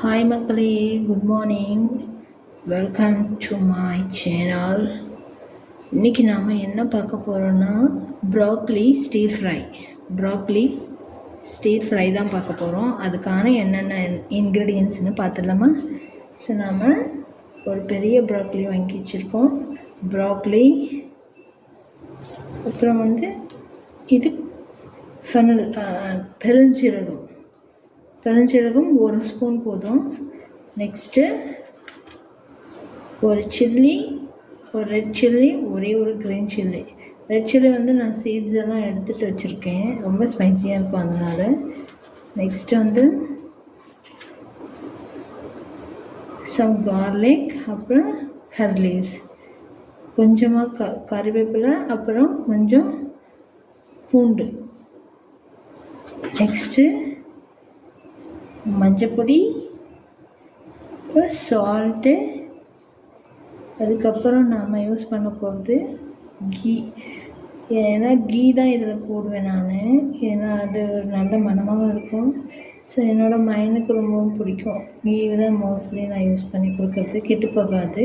Hi மக்களே, good morning. Welcome to my channel. இன்றைக்கி நாம் என்ன பார்க்க போகிறோன்னா ப்ராக்லி ஸ்டீர் ஃப்ரை தான் பார்க்க போகிறோம். அதுக்கான என்னென்ன இன்க்ரீடியன்ட்ஸ்னு பார்த்துடலாமா? ஸோ நாம் ஒரு பெரிய ப்ராக்லி வாங்கி வச்சுருக்கோம். ப்ராக்லி, அப்புறம் இது ஃபெனல், பெருஞ்சீரகம் 1 ஸ்பூன் போதும். நெக்ஸ்ட்டு ஒரு சில்லி, ஒரு ரெட் சில்லி, ஒரே ஒரு க்ரீன் சில்லி. ரெட் சில்லி நான் சீட்ஸ் எல்லாம் எடுத்துகிட்டு வச்சுருக்கேன், ரொம்ப ஸ்பைஸியாக இருக்கும் அதனால். நெக்ஸ்ட்டு சம் கார்லிக், அப்புறம் கர் லீவ்ஸ், கொஞ்சமாக கறிவேப்பிலை, அப்புறம் கொஞ்சம் பூண்டு. நெக்ஸ்ட்டு மஞ்சப்பொடி, அப்புறம் சால்ட்டு. அதுக்கப்புறம் நாம் யூஸ் பண்ண போகிறது கீ. ஏன்னா கீ தான் இதில் போடுவேன் நான், ஏன்னா அது ஒரு நல்ல மணமாகவும் இருக்கும். ஸோ என்னோடய மைண்டுக்கு ரொம்பவும் பிடிக்கும். கீ தான் மோஸ்ட்லி நான் யூஸ் பண்ணி கொடுக்குறது, கெட்டு போகாது.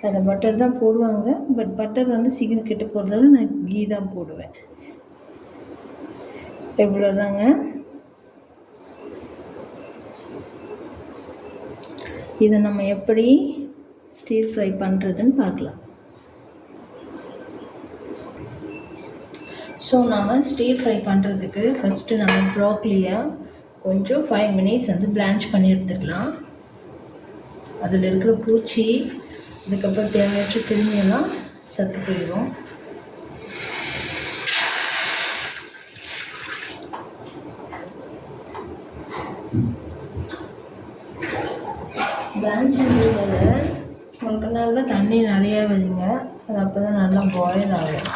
அதில் பட்டர் தான் போடுவாங்க, பட் பட்டர் சீக்கிரம் கெட்டு போகிறதால நான் கீ தான் போடுவேன். எவ்வளோதாங்க. இதை நம்ம எப்படி ஸ்டீர் ஃப்ரை பண்ணுறதுன்னு பார்க்கலாம். ஸோ நம்ம ஸ்டீர் ஃப்ரை பண்ணுறதுக்கு ஃபஸ்ட்டு நம்ம ப்ராக்லியை கொஞ்சம் 5 மினிட்ஸ் பிளான்ச் பண்ணி எடுத்துக்கலாம். அதில் இருக்கிற பூச்சி, அதுக்கப்புறம் தேவையற்ற கிருமியெல்லாம் சத்து போயிடும். பிளான்ச் பண்ணுறதில் உங்களுக்கு நல்லா தண்ணி நிறையா வைங்க, அது அப்போ தான் நல்லா பாயில் ஆகும்.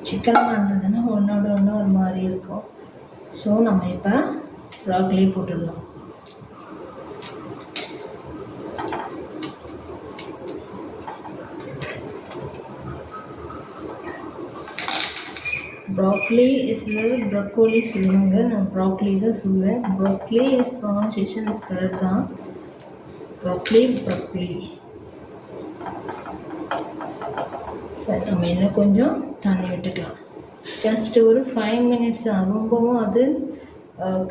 சிக்கனாக இருந்ததுன்னா ஒன்றோட ஒன்று ஒரு மாதிரி இருக்கும். ஸோ நம்ம இப்போ ப்ராக்லி போட்டுடலாம். ப்ராக்லி இஸ் ப்ரொக்கோலி சொல்லுவாங்க, நான் ப்ராக்லி தான் சொல்லுவேன். ப்ராக்லி இஸ் ப்ரொனன்சியேஷன் இஸ் கரெக்ட் தான். ப்ராக்லி. சரி, நம்ம இன்னும் கொஞ்சம் தண்ணி விட்டுக்கலாம். ஜஸ்ட் ஒரு 5 மினிட்ஸ் தான், ரொம்பவும் அது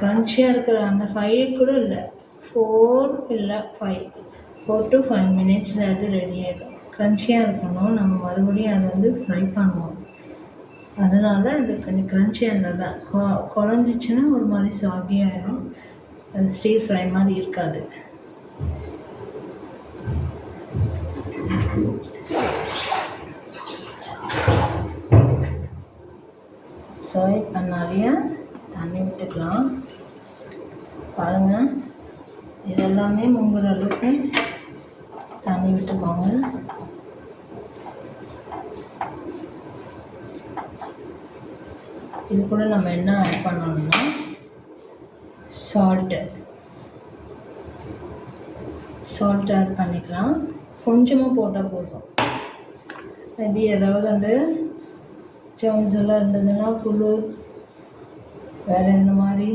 க்ரன்ச்சியாக இருக்கிற அந்த 5 கூட இல்லை, 4 to 5 மினிட்ஸில் அது ரெடி ஆகிடும். க்ரன்ச்சியாக இருக்கணும். நம்ம மறுபடியும் அதை ஃப்ரை பண்ணுவோம், அதனால் அது கொஞ்சம் க்ரன்ச்சியாக இருந்தால் தான். குழஞ்சிச்சின்னா ஒரு மாதிரி சாகியாகிடும், அது ஸ்டீர் ஃப்ரை மாதிரி இருக்காது. ஸோ இப்போ நிறைய தண்ணி விட்டுக்கலாம். பாருங்கள், இதெல்லாமே முங்குற அளவுக்கு தண்ணி விட்டுக்கோங்க. இது கூட நம்ம என்ன ஆட் பண்ணணும்னா சால்ட்டு ஆட் பண்ணிக்கலாம். கொஞ்சமாக போட்டால் போதும். மேபி ஏதாவது ஜம்ஸ் எல்லாம் இருந்ததுன்னா, புழு, வேறு இந்த மாதிரி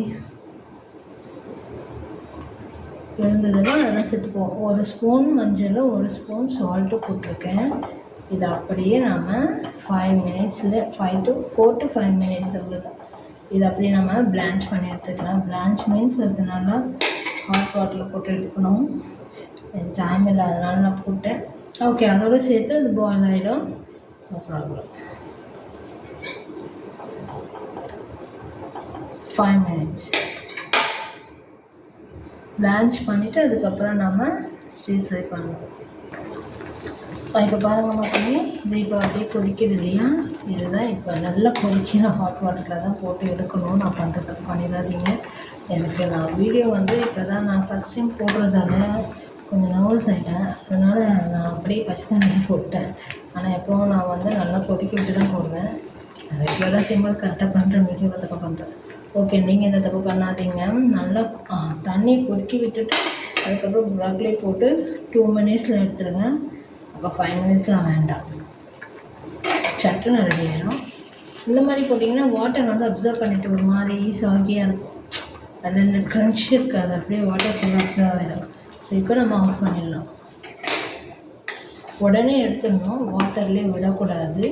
இருந்ததுன்னா அதெல்லாம் செத்துப்போம். 1 ஸ்பூன் மஞ்சள், 1 ஸ்பூன் சால்ட்டு போட்டிருக்கேன். இதை அப்படியே நாம் 5 மினிட்ஸில் 4 to 5 மினிட்ஸ் அவ்வளோதான். இதை அப்படியே நம்ம பிளான்ச் பண்ணி எடுத்துக்கலாம். பிளான்ச் மீன்ஸ் அது நல்லா ஹாட் வாட்டரில் போட்டு எடுத்துக்கணும். டைம் இல்லை, அதனால நான் போட்டேன். ஓகே, அதோடு சேர்த்து அது பாயில் ஆகிடும், நோ ப்ராப்ளம். 5 மினிட்ஸ் பிளான்ச் பண்ணிவிட்டு அதுக்கப்புறம் நம்ம ஸ்டீர் ஃப்ரை பண்ணுவோம். இப்போ பாருங்கள் மக்களே, இது இப்போ அப்படியே கொதிக்குது இல்லையா? இதுதான் இப்போ நல்லா கொதிக்கிற ஹாட் வாட்டரில் தான் போட்டு எடுக்கணும். நான் பண்ணுறதுக்கு பண்ணிடாதீங்க. நான் வீடியோ இப்போ தான் நான் ஃபஸ்ட் டைம் போடுறதால கொஞ்சம் நர்வஸ் ஆகிட்டேன், அதனால் நான் அப்படியே பச்சை தண்ணி போட்டேன். ஆனால் எப்போவும் நான் நல்லா கொதிக்க விட்டு தான் போடுவேன். ரெகுலராக செய்யும்போது கரெக்டாக பண்ணுறேன், வீடியோவில் தப்பு பண்ணுறேன். ஓகே, நீங்கள் இந்த தப்பு பண்ணாதீங்க. நல்லா தண்ணி கொதிக்க விட்டுட்டு அதுக்கப்புறம் ப்ராக்லி போட்டு 2 மினிட்ஸில் எடுத்துருங்க. அப்போ 5 மினிட்ஸ்லாம் வேண்டாம், சட்டுன்னு ரெடி ஆகிடும். இந்த மாதிரி போட்டிங்கன்னா வாட்டர் அப்சர்வ் பண்ணிவிட்டு ஒரு மாதிரி சாகியாக இருக்கும். அது இந்த க்ரன்ச் இருக்காது, அப்படியே வாட்டர் ஃபுல்லாக அப்சர்வ் ஆகிடும். ஸோ இப்போ நம்ம ஆஃப் பண்ணிடலாம். உடனே எடுத்துடணும், வாட்டர்லேயே விடக்கூடாது.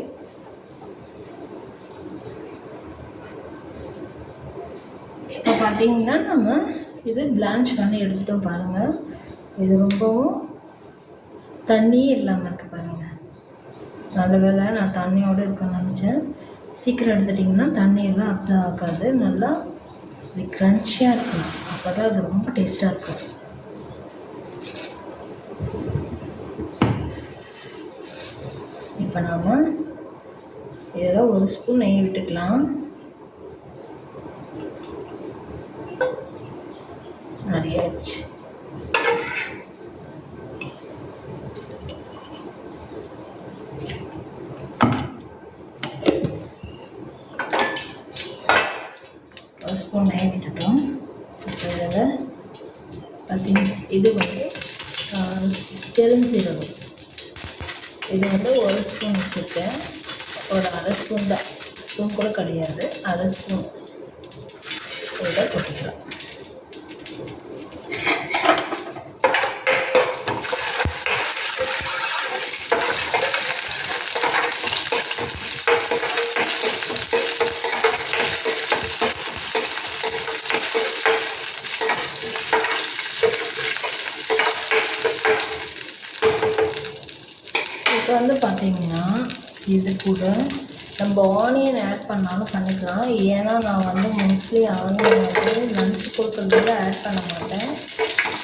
இப்போ பார்த்தீங்கன்னா நம்ம இது பிளான்ச் பண்ணி எடுத்துட்டோம் பாருங்கள். இது ரொம்பவும் தண்ணியே இல்லாமல் இருக்குது பாருங்கள். நல்ல வேளை நான் தண்ணியோடு இருக்குன்னு நினச்சேன். சீக்கிரம் எடுத்துட்டிங்கன்னா தண்ணியெல்லாம் அப்சர்வ் ஆகாது. நல்லா இப்படி க்ரன்ச்சியாக இருக்கணும், அப்போ தான் அது ரொம்ப டேஸ்ட்டாக இருக்கும். இப்போ நாம் இதில் 1 ஸ்பூன் நெய் விட்டுக்கலாம். நிறையாச்சு. ஒரு ஸ்பூன் நெய் விட்டுட்டோம். இப்போ இதில் பார்த்தீங்கன்னா இது வந்து பெருஞ்சீரகம். இது வந்து 1 ஸ்பூன் வச்சுருக்கேன். ஒரு அரை ஸ்பூன் தான், ஸ்பூன் கூட கிடையாது, அரை ஸ்பூன் இதில் போட்டுக்கலாம். இப்போ வந்து பார்த்திங்கன்னா இது கூட நம்ம ஆனியன் ஆட் பண்ணாலும் பண்ணிக்கலாம். ஏன்னா நான் வந்து மோஸ்ட்லி ஆனியன் வந்து லன்ச் கொடுக்குறதுல ஆட் பண்ண மாட்டேன்.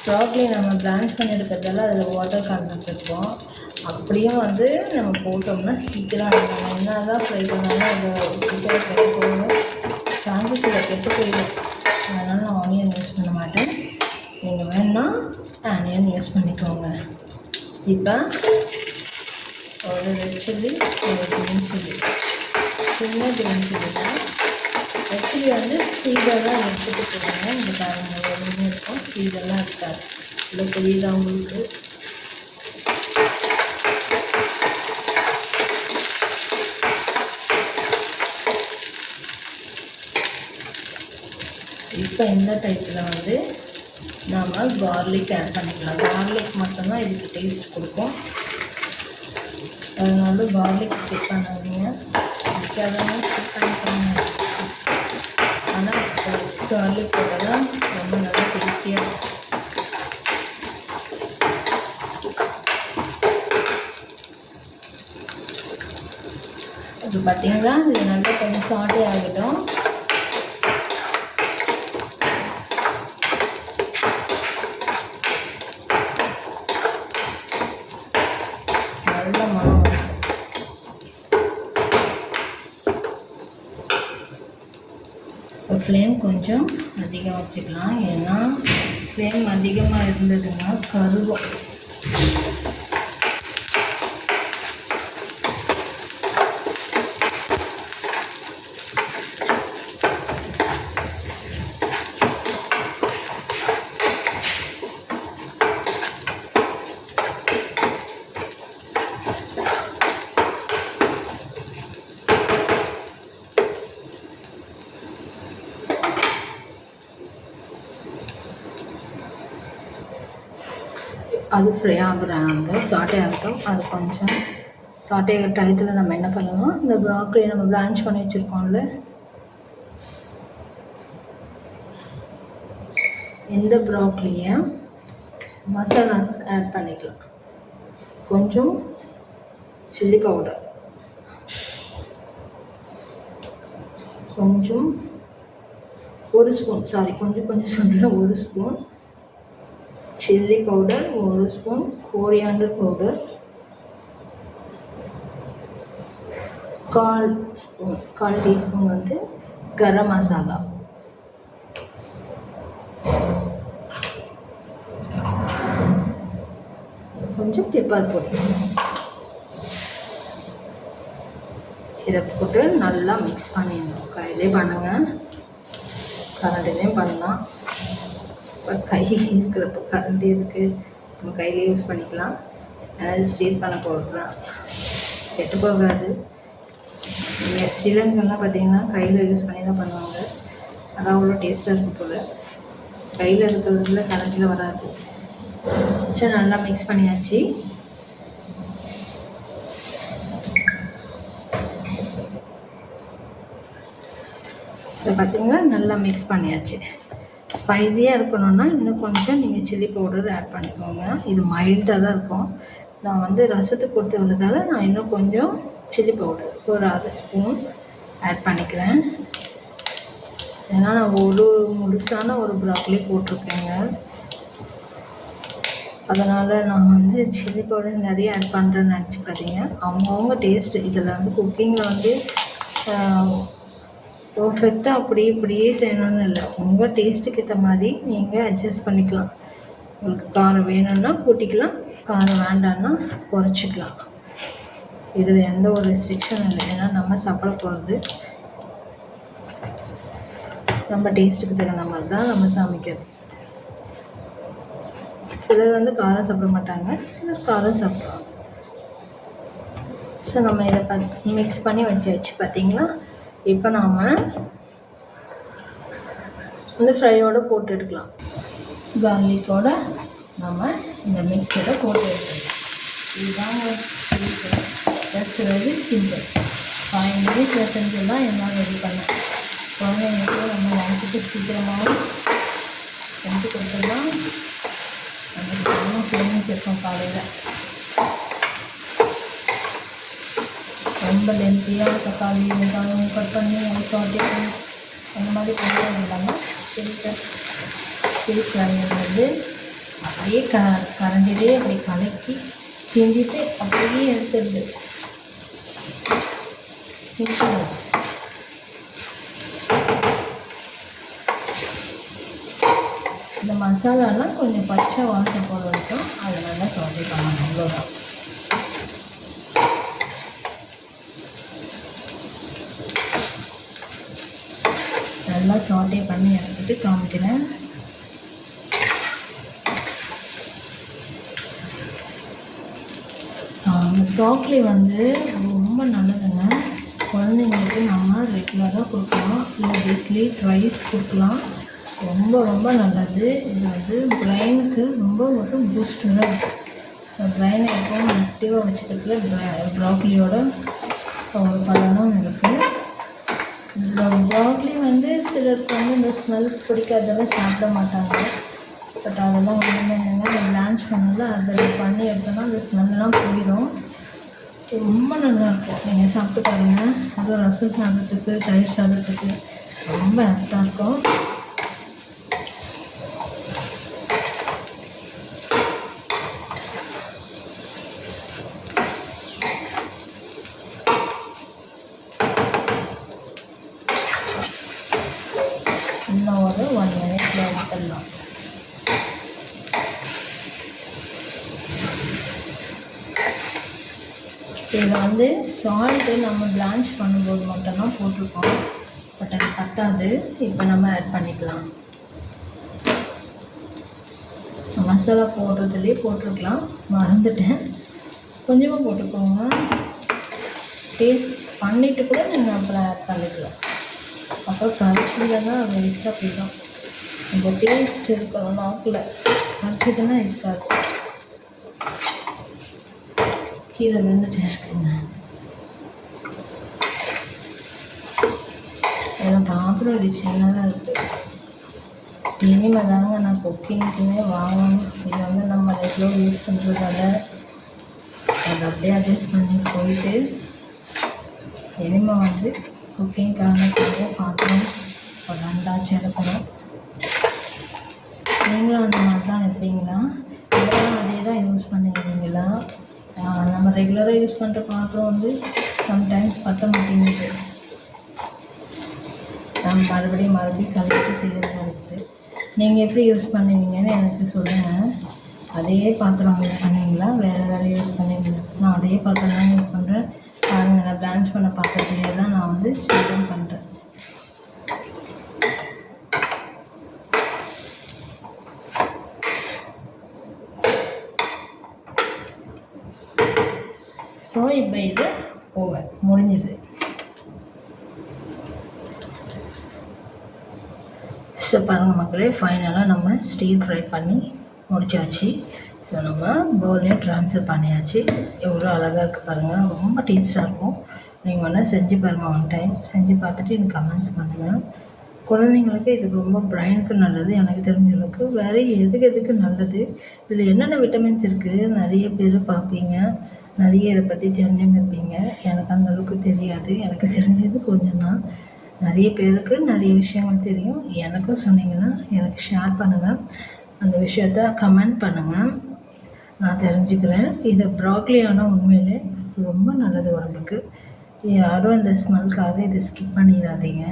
ப்ராக்லி நம்ம பிளான்ச் பண்ணி எடுக்கிறதால அதில் வாட்டர் கண்டென்ட் இருக்கும். அப்படியும் வந்து நம்ம போட்டோம்னா சீக்கிரம் நம்ம என்ன தான் ஃப்ரை பண்ணாலும் அது சீக்கிரம் கெட்டு போயிடும், சான்சஸ் இதை கெட்டு போயிடும். அதனால் நான் ஆனியன் யூஸ் பண்ண மாட்டேன். நீங்கள் வேணால் ஆனியன் யூஸ் பண்ணிக்கோங்க. இப்போ ஒரு ரெட் சில்லி, ஒரு க்ரீன் சில்லி, சின்ன க்ரீன் சில்லி தான். ரெட் சில்லி வந்து சீடெல்லாம் எடுத்துகிட்டு போடுங்க. இந்த பாருங்கள் எதுவுமே இருக்கும், சீடெல்லாம் இருக்காது. இல்லை தெரியுதா உங்களுக்கு? இப்போ இந்த டைப்பில் வந்து நாம் கார்லிக் ஆட் பண்ணிக்கலாம். கார்லிக் மட்டும்தான் இதுக்கு டேஸ்ட் கொடுக்கும். அதனால கார்லிக் ஸ்கிப் பண்ணாதீங்க, பிடிக்காதவங்க ஸ்கிப் பண்ணிக்கோங்க. ஆனால் கார்லிக் போட்டால் தான் ரொம்ப நல்லா டேஸ்டியாக இருக்கும். இது பார்த்தீங்களா, இது நல்லா கொஞ்சம் சாட்டே ஆகட்டும். நல்ல மனம் வரும். இப்போ ஃப்ளேம் கொஞ்சம் அதிகம் வச்சுக்கலாம், ஏன்னா ஃப்ளேம் அதிகமாக இருந்ததுன்னா கருகும். அது ஃப்ரை ஆகுறாங்க, சாட்டே ஆகட்டும். அது கொஞ்சம் சாட்டே ஆகிற டயத்தில் நம்ம என்ன பண்ணணும், இந்த ப்ராக்கலி நம்ம பிளான்ச் பண்ணி வச்சுருக்கோம்ல, இந்த ப்ராக்கலியை மசாலாஸ் ஆட் பண்ணிக்கலாம். கொஞ்சம் சில்லி பவுடர், கொஞ்சம் 1 ஸ்பூன், கொஞ்சம் சொல்கிறேன், 1 spoon chilli powder, 1 spoon coriander powder, 1/4 teaspoon வந்து கரம் மசாலா, கொஞ்சம் பெப்பர் போட்டு இதை போட்டு நல்லா மிக்ஸ் பண்ணிடணும். கையிலே பண்ணுங்கள், கரண்டிலையும் பண்ணலாம். இப்போ கை இருக்கிறப்ப கரண்டி இருக்குது, நம்ம கையிலே யூஸ் பண்ணிக்கலாம். அதாவது ஸ்டீல் பண்ண போகிறது தான், கெட்டு போகாது. ஸ்ரீலங்கெல்லாம் பார்த்தீங்கன்னா கையில் யூஸ் பண்ணி தான் பண்ணுவாங்க, அது அவ்வளோ டேஸ்ட்டாக இருக்கும் போல். கையில் இருக்கிறதுல கரண்டில் வராது. ஸோ நல்லா மிக்ஸ் பண்ணியாச்சு. இதை பார்த்திங்கன்னா நல்லா மிக்ஸ் பண்ணியாச்சு. ஸ்பைஸியாக இருக்கணும்னா இன்னும் கொஞ்சம் நீங்கள் சில்லி பவுடர் ஆட் பண்ணிக்கோங்க. இது மைல்டாக தான் இருக்கும். நான் வந்து ரசத்துக்கு கொடுத்து விடுறதால நான் இன்னும் கொஞ்சம் சில்லி பவுடர் ஒரு 1/2 ஸ்பூன் ஆட் பண்ணிக்கிறேன். ஏன்னா நான் முழுசான ஒரு ப்ராக்கலி போட்டிருக்கேங்க. அதனால் நான் வந்து சில்லி பவுடர் நிறைய ஆட் பண்ணுறேன்னு நினச்சிக்காதீங்க. அவங்கவுங்க டேஸ்ட்டு. இதில் வந்து குக்கிங்கில் வந்து பர்ஃபெக்டாக இப்படியே செய்யணும்னு இல்லை. உங்கள் டேஸ்ட்டுக்கு ஏற்ற மாதிரி நீங்கள் அட்ஜஸ்ட் பண்ணிக்கலாம். உங்களுக்கு காரம் வேணும்னா கூட்டிக்கலாம், காரம் வேண்டான்னா குறைச்சிக்கலாம். இதில் எந்த ஒரு ரெஸ்ட்ரிக்ஷனும் இல்லை. ஏன்னா நம்ம சாப்பிட போகிறது நம்ம டேஸ்ட்டுக்கு தகுந்த மாதிரி தான் நம்ம சமைக்கிறது. சிலர் வந்து காரம் சாப்பிட மாட்டாங்க, சிலர் காரம் சாப்பிடுவாங்க. ஸோ நம்ம இதை மிக்ஸ் பண்ணி வச்சாச்சு பார்த்தீங்களா. இப்போ நாம் இந்த ஃப்ரையோடு போட்டு எடுக்கலாம். கார்லிக்கோடு நம்ம இந்த மிக்ஸில் போட்டு எடுத்துக்கலாம். இதுதாங்க ஜஸ்ட் வெரி சிம்பிள். 5 மினிட்ஸில் செஞ்செல்லாம் எல்லாம் ரெடி பண்ணேன். குழந்தைங்களுக்கு நம்ம லஞ்சுக்கு சீக்கிரமாகவும் செஞ்சு கொடுத்துடலாம். நம்ம சேவிங்ஸ் இருக்கும் காலையில். ரொம்ப லென்த்தியாக தக்காளி வெங்காயம் கட் பண்ணி அது சாட்டி அந்த மாதிரி கொண்டு இல்லாமல் சில்லி ஃப்ரையர் வந்து அப்படியே கரண்டிலே அப்படி கலக்கி கிண்டிட்டு அப்படியே எடுத்துடுது. இந்த மசாலாலாம் கொஞ்சம் பச்சை வாசம் போட வரைக்கும் அதை நல்லா சாட்டி பண்ணணும். அவ்வளோதான். நல்லா சாட்டே பண்ணி எடுத்துகிட்டு காமிக்கிறேன். ப்ராக்கலி வந்து ரொம்ப நல்லதுங்க. குழந்தைங்களுக்கு நம்ம ரெகுலராக கொடுக்கலாம், இல்லை வீக்லி ட்வைஸ் கொடுக்கலாம். ரொம்ப ரொம்ப நல்லது. இது வந்து பிரெயினுக்கு ரொம்ப ஒரு பூஸ்டராக இருக்குது. பிரெயினை எப்பவும் ஆக்டிவாக வச்சுக்கிறதுல ப்ராக்கலியோட ஒரு பலனும் இருக்குது. ப்ராக்கலி வந்து சிலருக்கு வந்து இந்த ஸ்மெல் பிடிக்காதெல்லாம் சாப்பிட மாட்டாங்க. பட் அதெல்லாம் ஒன்றுமே இல்லைங்க. அதை பிளான்ச் பண்ணல அதை பண்ணி எடுத்தோன்னா அந்த ஸ்மெல்லாம் போயிடும். ரொம்ப நல்லாயிருக்கும். நீங்கள் சாப்பிட்டு பாருங்கள். அதுவும் ரசம் சாதத்துக்கு, தயிர் சாதத்துக்கு ரொம்ப ஆப்டாக இருக்கும். இன்னும் ஒரு 1 மினிட்ல எடுத்துடலாம். இதில் வந்து சால்ட்டு நம்ம பிளான்ச் பண்ணும்போது மட்டும்தான் போட்டிருக்கோம். பட் அது பத்தாது. இப்போ நம்ம ஆட் பண்ணிக்கலாம். மசாலா போடுறதுலேயே போட்டிருக்கலாம், மறந்துட்டேன். கொஞ்சமாக போட்டுக்கோங்க. டேஸ்ட் பண்ணிவிட்டு கூட நீங்கள் அப்புறம் ஆட் பண்ணிக்கலாம். அப்புறம் கரைச்சிதுன்னா வேஸ்ட்டாக போயிடும். இந்த டேஸ்ட் இருக்கணும் நாக்கில். கரைச்சிதுன்னா இருக்காது. கீழே விழுந்துட்டு இருக்குங்க. எனக்கு பார்க்குற இது சின்னதாக இருக்குது. இனிமேல் தாங்க நான் குக்கிங்க்குமே வாங்கணும். இதை வந்து நம்ம ரெகுலர் யூஸ் பண்ணுறதால அதை அப்படியே அட்ஜஸ்ட் பண்ணி போயிட்டு இனிமேல் வந்து குக்கிங்காக நிறைய பாத்திரம் ஒரு 2 எடுக்கணும். நீங்களும் அந்த மாதிரி தான் இருப்பீங்களா? இதெல்லாம் அதே தான் யூஸ் பண்ணிக்கிறீங்களா? நம்ம ரெகுலராக யூஸ் பண்ணுற பாத்திரம் வந்து சம்டைம்ஸ் பற்ற மாட்டேங்குது. நம்ம மறுபடியும் கழுவிட்டு செய்கிறது இருக்குது. நீங்கள் எப்படி யூஸ் பண்ணுவீங்கன்னு எனக்கு சொல்லுங்கள். அதே பாத்திரம் யூஸ் பண்ணுவீங்களா, வேறு யூஸ் பண்ணுவீங்களா? நான் அதே பாத்திரம் தான் யூஸ் பண்ணுறேன். பாருங்கள், நான் பிளான்ச் பண்ண பாத்திரத்துலேயே தான் நான் வந்து ஸ்டீம் பண்ணுறேன். ஸோ இப்போ இது ஓவர் முடிஞ்சுது. ஸோ பாருங்கள் மக்களே, ஃபைனலாக நம்ம ஸ்டீர் ஃப்ரை பண்ணி முடிச்சாச்சு. ஸோ நம்ம பவுல்லையும் ட்ரான்ஸ்ஃபர் பண்ணியாச்சு. எவ்வளோ அழகாக இருக்குது பாருங்கள், ரொம்ப டேஸ்ட்டாக இருக்கும். நீங்கள் வேணால் செஞ்சு பாருங்கள், ஒன் டைம் செஞ்சு பார்த்துட்டு எனக்கு கமெண்ட்ஸ் பண்ணுங்கள். குழந்தைங்களுக்கு இது ரொம்ப பிரைனுக்கு நல்லது, எனக்கு தெரிஞ்சளவுக்கு. வேறு எதுக்கு நல்லது, இதில் என்னென்ன விட்டமின்ஸ் இருக்குது நிறைய பேர் பார்ப்பீங்க, நிறைய இதை பற்றி தெரிஞ்சுன்னு இருப்பீங்க. எனக்கு அந்தளவுக்கு தெரியாது, எனக்கு தெரிஞ்சது கொஞ்சம் தான். நிறைய பேருக்கு நிறைய விஷயங்கள் தெரியும். எனக்கும் சொன்னீங்கன்னா எனக்கு ஷேர் பண்ணுங்கள், அந்த விஷயத்த கமெண்ட் பண்ணுங்கள், நான் தெரிஞ்சுக்கிறேன். இது ப்ராக்லி ஆனால் உண்மையிலே ரொம்ப நல்லது உடம்புக்கு. யாரும் அந்த ஸ்மெல்க்காக இதை ஸ்கிப் பண்ணிடாதீங்க.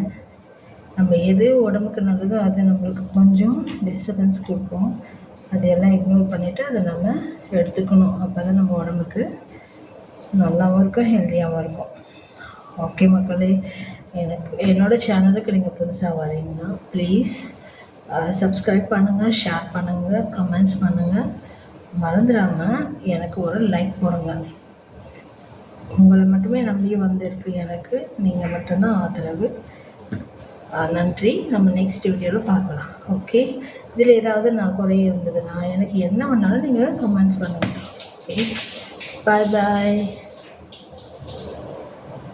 நம்ம எது உடம்புக்கு நல்லதோ அது நம்மளுக்கு கொஞ்சம் டிஸ்டர்பன்ஸ் கொடுக்கும், அதையெல்லாம் இக்னோர் பண்ணிவிட்டு அதை நம்ம எடுத்துக்கணும். அப்போ தான் நம்ம உடம்புக்கு நல்லாவும் இருக்கும், ஹெல்த்தியாகவும் இருக்கும். ஓகே மக்களே, என்னோடய சேனலுக்கு நீங்கள் புதுசாக வரீங்கன்னா ப்ளீஸ் சப்ஸ்கிரைப் பண்ணுங்கள், ஷேர் பண்ணுங்கள், கமெண்ட்ஸ் பண்ணுங்கள். மறந்துடாமல் எனக்கு ஒரு லைக் போடுங்க. உங்களை மட்டுமே நம்பி வந்திருக்கு எனக்கு, நீங்கள் மட்டும்தான் ஆதரவு. நன்றி. நம்ம நெக்ஸ்ட் வீடியோவில் பார்க்கலாம். ஓகே, இதில் ஏதாவது நான் குறைய இருந்ததுன்னா எனக்கு என்ன வேணாலும் நீங்கள் கமெண்ட்ஸ் பண்ணுங்கள். ஓகே, பாய் பாய்.